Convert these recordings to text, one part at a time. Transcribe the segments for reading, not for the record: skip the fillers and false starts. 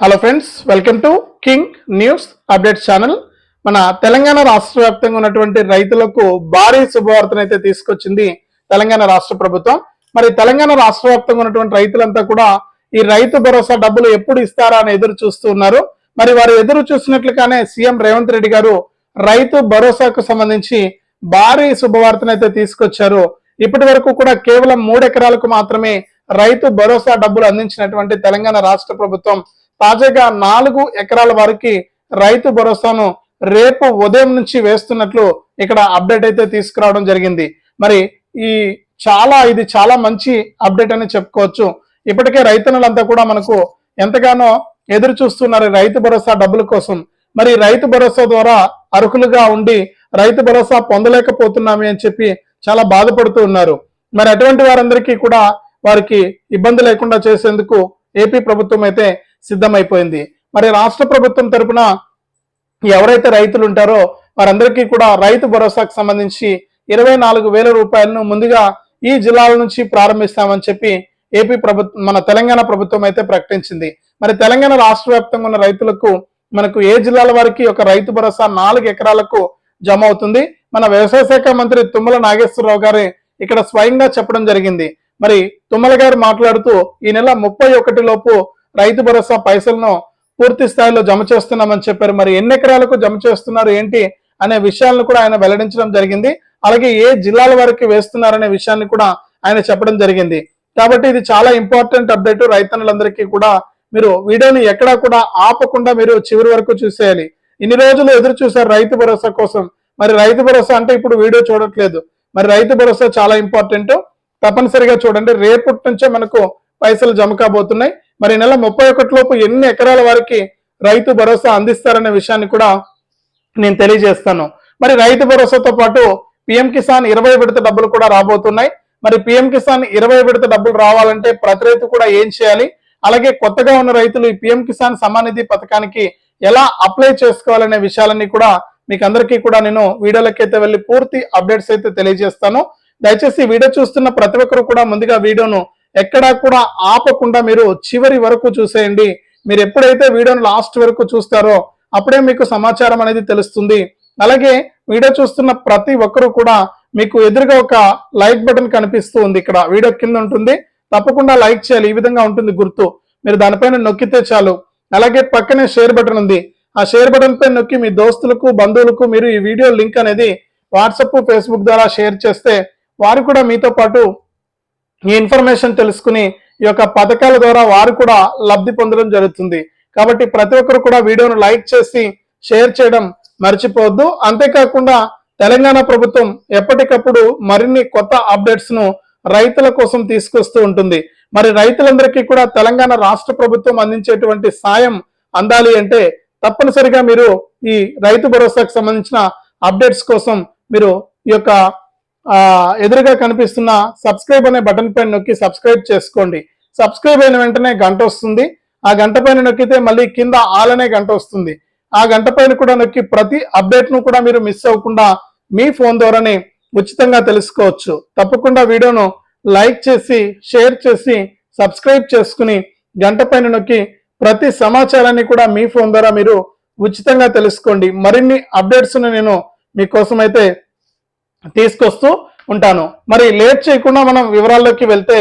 Hello friends, welcome to king news updates channel. మన తెలంగాణ రాష్ట్ర వ్యాప్తంగా ఉన్నటువంటి రైతులకు భారీ శుభవార్తనైతే తీసుకొచ్చింది తెలంగాణ రాష్ట్ర ప్రభుత్వం. మరి తెలంగాణ రాష్ట్ర వ్యాప్తంగా ఉన్నటువంటి రైతులంతా కూడా ఈ రైతు భరోసా డబ్బులు ఎప్పుడు ఇస్తారా అని ఎదురు చూస్తూ ఉన్నారు. మరి వారు ఎదురు చూసినట్లుగానే సీఎం రేవంత్ రెడ్డి గారు రైతు భరోసాకు సంబంధించి భారీ శుభవార్తనైతే తీసుకొచ్చారు. ఇప్పటి వరకు కూడా కేవలం 3 ఎకరాలకు మాత్రమే రైతు భరోసా డబ్బులు అందించినటువంటి తెలంగాణ రాష్ట్ర ప్రభుత్వం తాజాగా 4 ఎకరాల వారికి రైతు భరోసాను రేపు ఉదయం నుంచి వేస్తున్నట్లు ఇక్కడ అప్డేట్ అయితే తీసుకురావడం జరిగింది. మరి ఇది చాలా మంచి అప్డేట్ అని చెప్పుకోవచ్చు. ఇప్పటికే రైతన్నులంతా కూడా మనకు ఎంతగానో ఎదురు చూస్తున్నారు రైతు భరోసా డబ్బుల కోసం. మరి రైతు భరోసా ద్వారా అర్హులుగా ఉండి రైతు భరోసా పొందలేకపోతున్నామే అని చెప్పి చాలా బాధపడుతూ ఉన్నారు. మరి అటువంటి వారందరికీ కూడా వారికి ఇబ్బంది లేకుండా చేసేందుకు ఏపీ ప్రభుత్వం అయితే సిద్ధమైపోయింది. మరి రాష్ట్ర ప్రభుత్వం తరపున ఎవరైతే రైతులు ఉంటారో వారందరికీ కూడా రైతు భరోసాకు సంబంధించి 24,000 రూపాయలను ముందుగా ఈ జిల్లాల నుంచి ప్రారంభిస్తామని చెప్పి ఏపీ ప్రభుత్వం, మన తెలంగాణ ప్రభుత్వం అయితే ప్రకటించింది. మరి తెలంగాణ రాష్ట్ర వ్యాప్తంగా ఉన్న రైతులకు మనకు ఏ జిల్లాల వారికి ఒక రైతు భరోసా 4 ఎకరాలకు జమ అవుతుంది. మన వ్యవసాయ శాఖ మంత్రి తుమ్మల నాగేశ్వరరావు గారు ఇక్కడ స్వయంగా చెప్పడం జరిగింది. మరి తుమ్మల గారు మాట్లాడుతూ ఈ నెల 31 లోపు రైతు భరోసా పైసలను పూర్తి స్థాయిలో జమ చేస్తున్నామని చెప్పారు. మరి ఎన్ని ఎకరాలకు జమ చేస్తున్నారు ఏంటి అనే విషయాలను కూడా ఆయన వెల్లడించడం జరిగింది. అలాగే ఏ జిల్లాల వరకు వేస్తున్నారనే విషయాన్ని కూడా ఆయన చెప్పడం జరిగింది. కాబట్టి ఇది చాలా ఇంపార్టెంట్ అప్డేట్. రైతన్నులందరికీ కూడా మీరు వీడియోని ఎక్కడా కూడా ఆపకుండా మీరు చివరి వరకు చూసేయాలి. ఇన్ని రోజులు ఎదురు చూశారు రైతు భరోసా కోసం. మరి రైతు భరోసా అంటే ఇప్పుడు వీడియో చూడట్లేదు. మరి రైతు భరోసా చాలా ఇంపార్టెంట్, తప్పనిసరిగా చూడండి. రేపటి నుంచే మనకు పైసలు జమ కాబోతున్నాయి. మరి నెల 31 లోపు ఎన్ని ఎకరాల వారికి రైతు భరోసా అందిస్తారనే విషయాన్ని కూడా నేను తెలియజేస్తాను. మరి రైతు భరోసాతో పాటు పిఎం కిసాన్ 20 విడత డబ్బులు కూడా రాబోతున్నాయి. మరి పిఎం కిసాన్ 20 విడత డబ్బులు రావాలంటే ప్రతి రైతు కూడా ఏం చేయాలి, అలాగే కొత్తగా ఉన్న రైతులు ఈ పిఎం కిసాన్ సమ్మాన్ నిధి పథకానికి ఎలా అప్లై చేసుకోవాలనే విషయాలన్నీ కూడా మీకు అందరికీ కూడా నేను వీడియోలకి అయితే వెళ్ళి పూర్తి అప్డేట్స్ అయితే తెలియజేస్తాను. దయచేసి వీడియో చూస్తున్న ప్రతి ఒక్కరు కూడా ముందుగా వీడియోను ఎక్కడా కూడా ఆపకుండా మీరు చివరి వరకు చూసేయండి. మీరు ఎప్పుడైతే వీడియోను లాస్ట్ వరకు చూస్తారో అప్పుడే మీకు సమాచారం అనేది తెలుస్తుంది. అలాగే వీడియో చూస్తున్న ప్రతి ఒక్కరు కూడా మీకు ఎదురుగా ఒక లైక్ బటన్ కనిపిస్తూ ఉంది, ఇక్కడ వీడియో కింద ఉంటుంది. తప్పకుండా లైక్ చేయాలి. ఈ విధంగా ఉంటుంది గుర్తు, మీరు దానిపైన నొక్కితే చాలు. అలాగే పక్కనే షేర్ బటన్ ఉంది, ఆ షేర్ బటన్ పై నొక్కి మీ దోస్తులకు, బంధువులకు మీరు ఈ వీడియో లింక్ అనేది వాట్సాప్, ఫేస్బుక్ ద్వారా షేర్ చేస్తే వారు కూడా మీతో పాటు ఈ ఇన్ఫర్మేషన్ తెలుసుకుని ఈ యొక్క పథకాల ద్వారా వారు కూడా లబ్ధి పొందడం జరుగుతుంది. కాబట్టి ప్రతి ఒక్కరు కూడా వీడియోను లైక్ చేసి షేర్ చేయడం మర్చిపోవద్దు. అంతేకాకుండా తెలంగాణ ప్రభుత్వం ఎప్పటికప్పుడు మరిన్ని కొత్త అప్డేట్స్ ను రైతుల కోసం తీసుకొస్తూ ఉంటుంది. మరి రైతులందరికీ కూడా తెలంగాణ రాష్ట్ర ప్రభుత్వం అందించేటువంటి సాయం అందాలి అంటే తప్పనిసరిగా మీరు ఈ రైతు భరోసాకు సంబంధించిన అప్డేట్స్ కోసం మీరు ఈ యొక్క ఎదురుగా కనిపిస్తున్న సబ్స్క్రైబ్ అనే బటన్ పైన నొక్కి సబ్స్క్రైబ్ చేసుకోండి. సబ్స్క్రైబ్ అయిన వెంటనే గంట వస్తుంది. ఆ గంట పైన నొక్కితే మళ్ళీ కింద ఆల్ అనే గంట వస్తుంది. ఆ గంట పైన కూడా నొక్కి ప్రతి అప్డేట్ ను కూడా మీరు మిస్ అవ్వకుండా మీ ఫోన్ ద్వారానే ఉచితంగా తెలుసుకోవచ్చు. తప్పకుండా వీడియోను లైక్ చేసి షేర్ చేసి సబ్స్క్రైబ్ చేసుకుని గంట పైన నొక్కి ప్రతి సమాచారాన్ని కూడా మీ ఫోన్ ద్వారా మీరు ఉచితంగా తెలుసుకోండి. మరిన్ని అప్డేట్స్ ను నేను మీకోసం అయితే తీసుకొస్తూ ఉంటాను. మరి లేట్ చేయకుండా మనం వివరాల్లోకి వెళ్తే,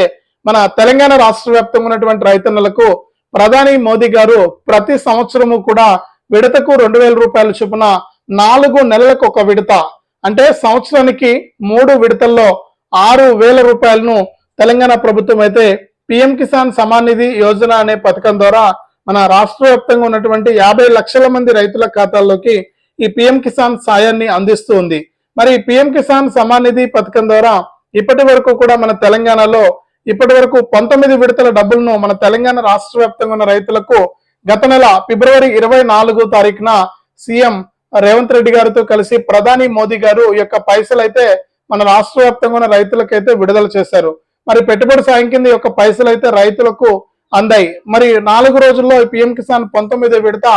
మన తెలంగాణ రాష్ట్ర వ్యాప్తంగా ఉన్నటువంటి రైతన్నులకు ప్రధాని మోదీ గారు ప్రతి సంవత్సరము కూడా విడతకు 2,000 రూపాయల చొప్పున 4 నెలలకు ఒక విడత, అంటే సంవత్సరానికి 3 విడతల్లో 6,000 రూపాయలను తెలంగాణ ప్రభుత్వం అయితే పిఎం కిసాన్ సమ్మాన్ నిధి యోజన అనే పథకం ద్వారా మన రాష్ట్ర వ్యాప్తంగా ఉన్నటువంటి 50 లక్షల మంది రైతుల ఖాతాల్లోకి ఈ పిఎం కిసాన్ సాయాన్ని అందిస్తూ ఉంది. మరి పిఎం కిసాన్ సమ్మాన్ నిధి పథకం ద్వారా ఇప్పటి వరకు కూడా మన తెలంగాణలో 19 విడతల డబ్బులను మన తెలంగాణ రాష్ట్ర వ్యాప్తంగా ఉన్న రైతులకు గత నెల ఫిబ్రవరి 24 తారీఖున సీఎం రేవంత్ రెడ్డి గారితో కలిసి ప్రధాని మోదీ గారు ఈ యొక్క పైసలు అయితే మన రాష్ట్ర వ్యాప్తంగా ఉన్న రైతులకైతే విడుదల చేశారు. మరి పెట్టుబడి సాయం కింద యొక్క పైసలు అయితే రైతులకు అందాయి. మరి 4 రోజుల్లో పిఎం కిసాన్ 19వ విడత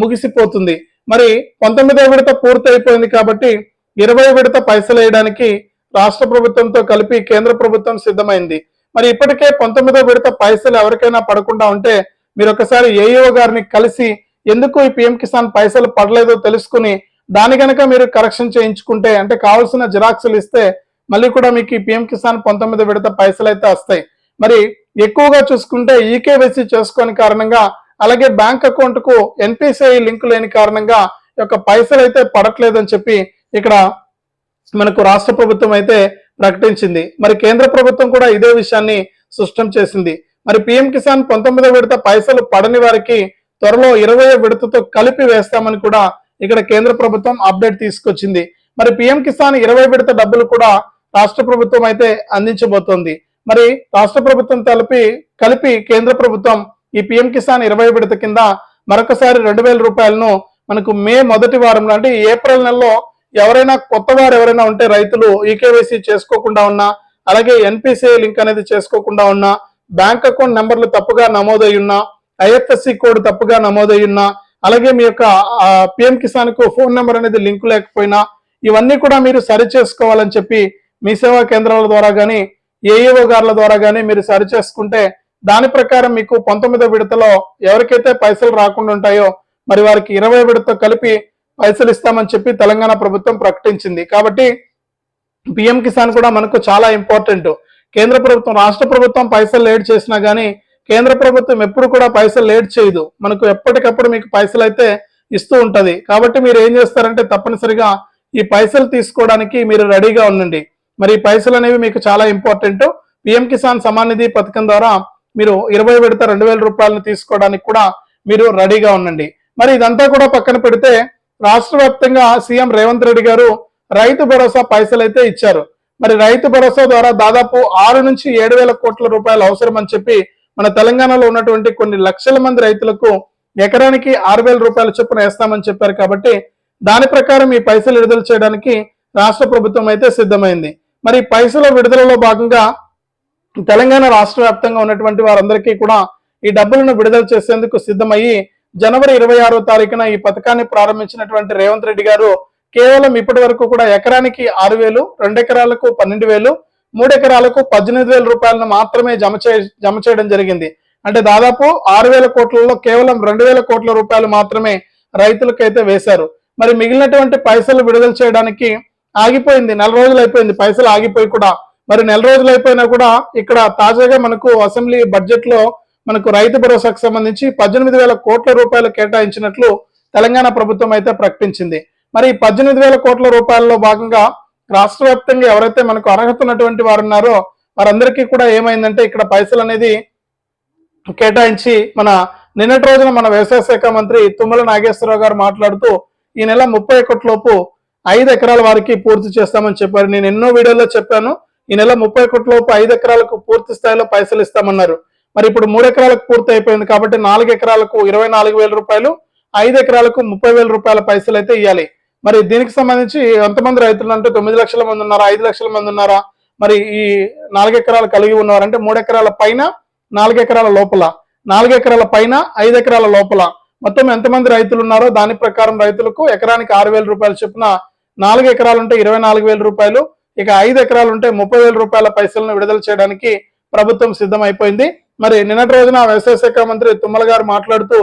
ముగిసిపోతుంది. మరి 19వ విడత పూర్తి అయిపోయింది కాబట్టి 20వ విడత పైసలు వేయడానికి రాష్ట్ర ప్రభుత్వంతో కలిపి కేంద్ర ప్రభుత్వం సిద్ధమైంది. మరి ఇప్పటికే 19వ విడత పైసలు ఎవరికైనా పడకుండా ఉంటే మీరు ఒకసారి ఏఈఓ గారిని కలిసి ఎందుకు ఈ పిఎం కిసాన్ పైసలు పడలేదో తెలుసుకుని దాని కనుక మీరు కరెక్షన్ చేయించుకుంటే, అంటే కావాల్సిన జిరాక్సులు ఇస్తే మళ్ళీ కూడా మీకు ఈ పిఎం కిసాన్ 19 విడత పైసలు అయితే వస్తాయి. మరి ఎక్కువగా చూసుకుంటే ఈకేవైసీ చేసుకోని కారణంగా, అలాగే బ్యాంక్ అకౌంట్ కు ఎన్పిసిఐ లింక్ లేని కారణంగా ఈ యొక్క పైసలు అయితే పడట్లేదని చెప్పి ఇక్కడ మనకు రాష్ట్ర ప్రభుత్వం అయితే ప్రకటించింది. మరి కేంద్ర ప్రభుత్వం కూడా ఇదే విషయాన్ని స్పష్టం చేసింది. మరి పిఎం కిసాన్ 19 విడత పైసలు పడని వారికి త్వరలో 20వ విడతతో కలిపి వేస్తామని కూడా ఇక్కడ కేంద్ర ప్రభుత్వం అప్డేట్ తీసుకొచ్చింది. మరి పిఎం కిసాన్ 20 విడత డబ్బులు కూడా రాష్ట్ర ప్రభుత్వం అయితే అందించబోతోంది. మరి రాష్ట్ర ప్రభుత్వం కలిపి కేంద్ర ప్రభుత్వం ఈ పిఎం కిసాన్ 20 విడత కింద మరొకసారి 2000 రూపాయలను మనకు మే మొదటి వారంలో, అంటే ఏప్రిల్ నెలలో ఎవరైనా కొత్త వారు ఎవరైనా ఉంటే, రైతులు ఈకేవైసీ చేసుకోకుండా ఉన్నా, అలాగే ఎన్పిసిఐ లింక్ అనేది చేసుకోకుండా ఉన్నా, బ్యాంక్ అకౌంట్ నెంబర్లు తప్పుగా నమోదై ఉన్నా, ఐఎఫ్ఎస్సి కోడ్ తప్పుగా నమోదై ఉన్నా, అలాగే మీ యొక్క పిఎం కిసాన్ కు ఫోన్ నెంబర్ అనేది లింక్ లేకపోయినా, ఇవన్నీ కూడా మీరు సరి చేసుకోవాలని చెప్పి మీ సేవా కేంద్రాల ద్వారా కానీ ఏఈఓ గార్ల ద్వారా కానీ మీరు సరి చేసుకుంటే దాని ప్రకారం మీకు 19వ విడతలో ఎవరికైతే పైసలు రాకుండా ఉంటాయో మరి వారికి 20వ విడత కలిపి పైసలు ఇస్తామని చెప్పి తెలంగాణ ప్రభుత్వం ప్రకటించింది. కాబట్టి పిఎం కిసాన్ కూడా మనకు చాలా ఇంపార్టెంట్. కేంద్ర ప్రభుత్వం, రాష్ట్ర ప్రభుత్వం పైసలు లేట్ చేసినా గానీ కేంద్ర ప్రభుత్వం ఎప్పుడు కూడా పైసలు లేట్ చేయదు. మనకు ఎప్పటికప్పుడు మీకు పైసలు అయితే ఇస్తూ ఉంటది. కాబట్టి మీరు ఏం చేస్తారంటే తప్పనిసరిగా ఈ పైసలు తీసుకోవడానికి మీరు రెడీగా ఉండండి. మరి ఈ పైసలు అనేవి మీకు చాలా ఇంపార్టెంట్. పిఎం కిసాన్ సమాన్ నిధి పథకం ద్వారా మీరు 20 విడత 2000 రూపాయలను తీసుకోవడానికి కూడా మీరు రెడీగా ఉండండి. మరి ఇదంతా కూడా పక్కన పెడితే రాష్ట్ర వ్యాప్తంగా సీఎం రేవంత్ రెడ్డి గారు రైతు భరోసా పైసలు అయితే ఇచ్చారు. మరి రైతు భరోసా ద్వారా దాదాపు 6 నుంచి 7,000 కోట్ల రూపాయలు అవసరం అని చెప్పి మన తెలంగాణలో ఉన్నటువంటి కొన్ని లక్షల మంది రైతులకు ఎకరానికి 6,000 రూపాయల చొప్పున వేస్తామని చెప్పారు. కాబట్టి దాని ప్రకారం ఈ పైసలు విడుదల చేయడానికి రాష్ట్ర ప్రభుత్వం అయితే సిద్ధమైంది. మరి పైసల విడుదలలో భాగంగా తెలంగాణ రాష్ట్ర వ్యాప్తంగా ఉన్నటువంటి వారందరికీ కూడా ఈ డబ్బులను విడుదల చేసేందుకు సిద్ధమయ్యి జనవరి 26వ తారీఖున ఈ పథకాన్ని ప్రారంభించినటువంటి రేవంత్ రెడ్డి గారు కేవలం ఇప్పటి వరకు కూడా ఎకరానికి 6,000, 2 ఎకరాలకు 12,000, 3 ఎకరాలకు 18,000 రూపాయలను మాత్రమే జమ చేయడం జరిగింది. అంటే దాదాపు 6,000 కోట్లలో కేవలం 2,000 కోట్ల రూపాయలు మాత్రమే రైతులకైతే వేశారు. మరి మిగిలినటువంటి పైసలు విడుదల చేయడానికి ఆగిపోయింది. 4 రోజులు అయిపోయింది పైసలు ఆగిపోయి కూడా. మరి 4 రోజులు అయిపోయినా కూడా ఇక్కడ తాజాగా మనకు అసెంబ్లీ బడ్జెట్ లో మనకు రైతు భరోసాకు సంబంధించి 18,000 కోట్ల రూపాయలు కేటాయించినట్లు తెలంగాణ ప్రభుత్వం అయితే ప్రకటించింది. మరి 18,000 కోట్ల రూపాయల్లో భాగంగా రాష్ట్ర వ్యాప్తంగా ఎవరైతే మనకు అర్హత ఉన్నటువంటి వారు ఉన్నారో వారందరికీ కూడా ఏమైందంటే ఇక్కడ పైసలు అనేది కేటాయించి నిన్నటి రోజున మన వ్యవసాయ శాఖ మంత్రి తుమ్మల నాగేశ్వరరావు గారు మాట్లాడుతూ ఈ నెల 31 లోపు 5 ఎకరాల వారికి పూర్తి చేస్తామని చెప్పారు. నేను ఎన్నో వీడియోలో చెప్పాను, ఈ నెల 31 లోపు 5 ఎకరాలకు పూర్తి స్థాయిలో పైసలు ఇస్తామన్నారు. మరి ఇప్పుడు 3 ఎకరాలకు పూర్తి అయిపోయింది కాబట్టి 4 ఎకరాలకు 24,000 రూపాయలు, 5 ఎకరాలకు 30,000 రూపాయల పైసలు అయితే ఇవ్వాలి. మరి దీనికి సంబంధించి ఎంతమంది రైతులు అంటే 9 లక్షల మంది ఉన్నారా, 5 లక్షల మంది ఉన్నారా, మరి ఈ 4 ఎకరాలు కలిగి ఉన్నవారు అంటే 3 ఎకరాల పైన 4 ఎకరాల లోపల, 4 ఎకరాల పైన 5 ఎకరాల లోపల మొత్తం ఎంతమంది రైతులు ఉన్నారో దాని ప్రకారం రైతులకు ఎకరానికి 6,000 రూపాయలు చొప్పున, 4 ఎకరాలు ఉంటే 24,000 రూపాయలు, ఇక 5 ఎకరాలు ఉంటే 30,000 రూపాయల పైసలను విడుదల చేయడానికి ప్రభుత్వం సిద్ధమైపోయింది. మరి నిన్నటి రోజున వ్యవసాయ శాఖ మంత్రి తుమ్మల గారు మాట్లాడుతూ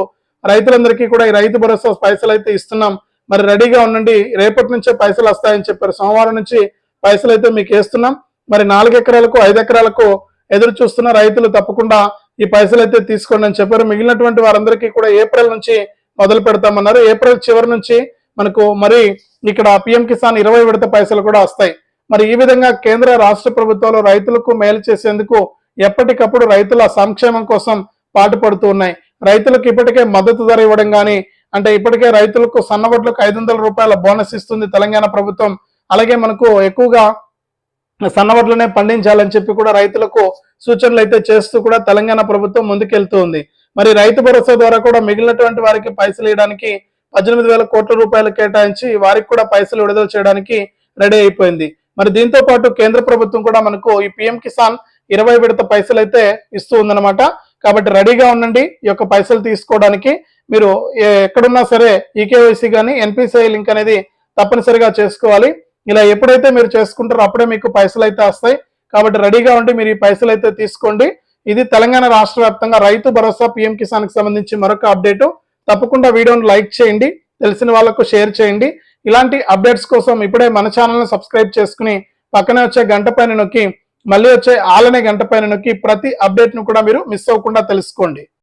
రైతులందరికీ కూడా ఈ రైతు భరోసా పైసలు అయితే ఇస్తున్నాం, మరి రెడీగా ఉండండి, రేపటి నుంచే పైసలు వస్తాయని చెప్పారు. సోమవారం నుంచి పైసలు అయితే మీకు వేస్తున్నాం. మరి 4 ఎకరాలకు 5 ఎకరాలకు ఎదురు చూస్తున్న రైతులు తప్పకుండా ఈ పైసలు అయితే తీసుకోండి అని చెప్పారు. మిగిలినటువంటి వారందరికీ కూడా ఏప్రిల్ నుంచి మొదలు పెడతామన్నారు. ఏప్రిల్ చివరి నుంచి మనకు మరి ఇక్కడ పిఎం కిసాన్ 20 విడత పైసలు కూడా వస్తాయి. మరి ఈ విధంగా కేంద్ర రాష్ట్ర ప్రభుత్వాలు రైతులకు మేలు చేసేందుకు ఎప్పటికప్పుడు రైతుల సంక్షేమం కోసం పాటుపడుతూ ఉన్నాయి. రైతులకు ఇప్పటికే మద్దతు ధర ఇవ్వడం కానీ, అంటే ఇప్పటికే రైతులకు సన్నవడ్లకు 500 రూపాయల బోనస్ ఇస్తుంది తెలంగాణ ప్రభుత్వం. అలాగే మనకు ఎక్కువగా సన్నవడ్లనే పండించాలని చెప్పి కూడా రైతులకు సూచనలు అయితే చేస్తూ కూడా తెలంగాణ ప్రభుత్వం ముందుకెళ్తూ ఉంది. మరి రైతు భరోసా ద్వారా కూడా మిగిలినటువంటి వారికి పైసలు ఇవ్వడానికి 18,000 కోట్ల రూపాయలు కేటాయించి వారికి కూడా పైసలు విడుదల చేయడానికి రెడీ అయిపోయింది. మరి దీంతో పాటు కేంద్ర ప్రభుత్వం కూడా మనకు ఈ పిఎం కిసాన్ 20 విడత పైసలు అయితే ఇస్తూ ఉందన్నమాట. కాబట్టి రెడీగా ఉండండి ఈ యొక్క పైసలు తీసుకోవడానికి. మీరు ఎక్కడున్నా సరే ఈకేవైసీ కానీ ఎన్పిసిఐ లింక్ అనేది తప్పనిసరిగా చేసుకోవాలి. ఇలా ఎప్పుడైతే మీరు చేసుకుంటారో అప్పుడే మీకు పైసలు అయితే వస్తాయి. కాబట్టి రెడీగా ఉండి మీరు ఈ పైసలు అయితే తీసుకోండి. ఇది తెలంగాణ రాష్ట్ర వ్యాప్తంగా రైతు భరోసా పిఎం కిసాన్ కి సంబంధించి మరొక అప్డేట్. తప్పకుండా వీడియోను లైక్ చేయండి, తెలిసిన వాళ్ళకు షేర్ చేయండి. ఇలాంటి అప్డేట్స్ కోసం ఇప్పుడే మన ఛానల్ ని సబ్స్క్రైబ్ చేసుకుని పక్కనే వచ్చే గంట పైన నొక్కి మళ్ళీ వచ్చే ఆలనే గంట పైన నొక్కి ప్రతి అప్డేట్ ను కూడా మీరు మిస్ అవ్వకుండా తెలుసుకోండి.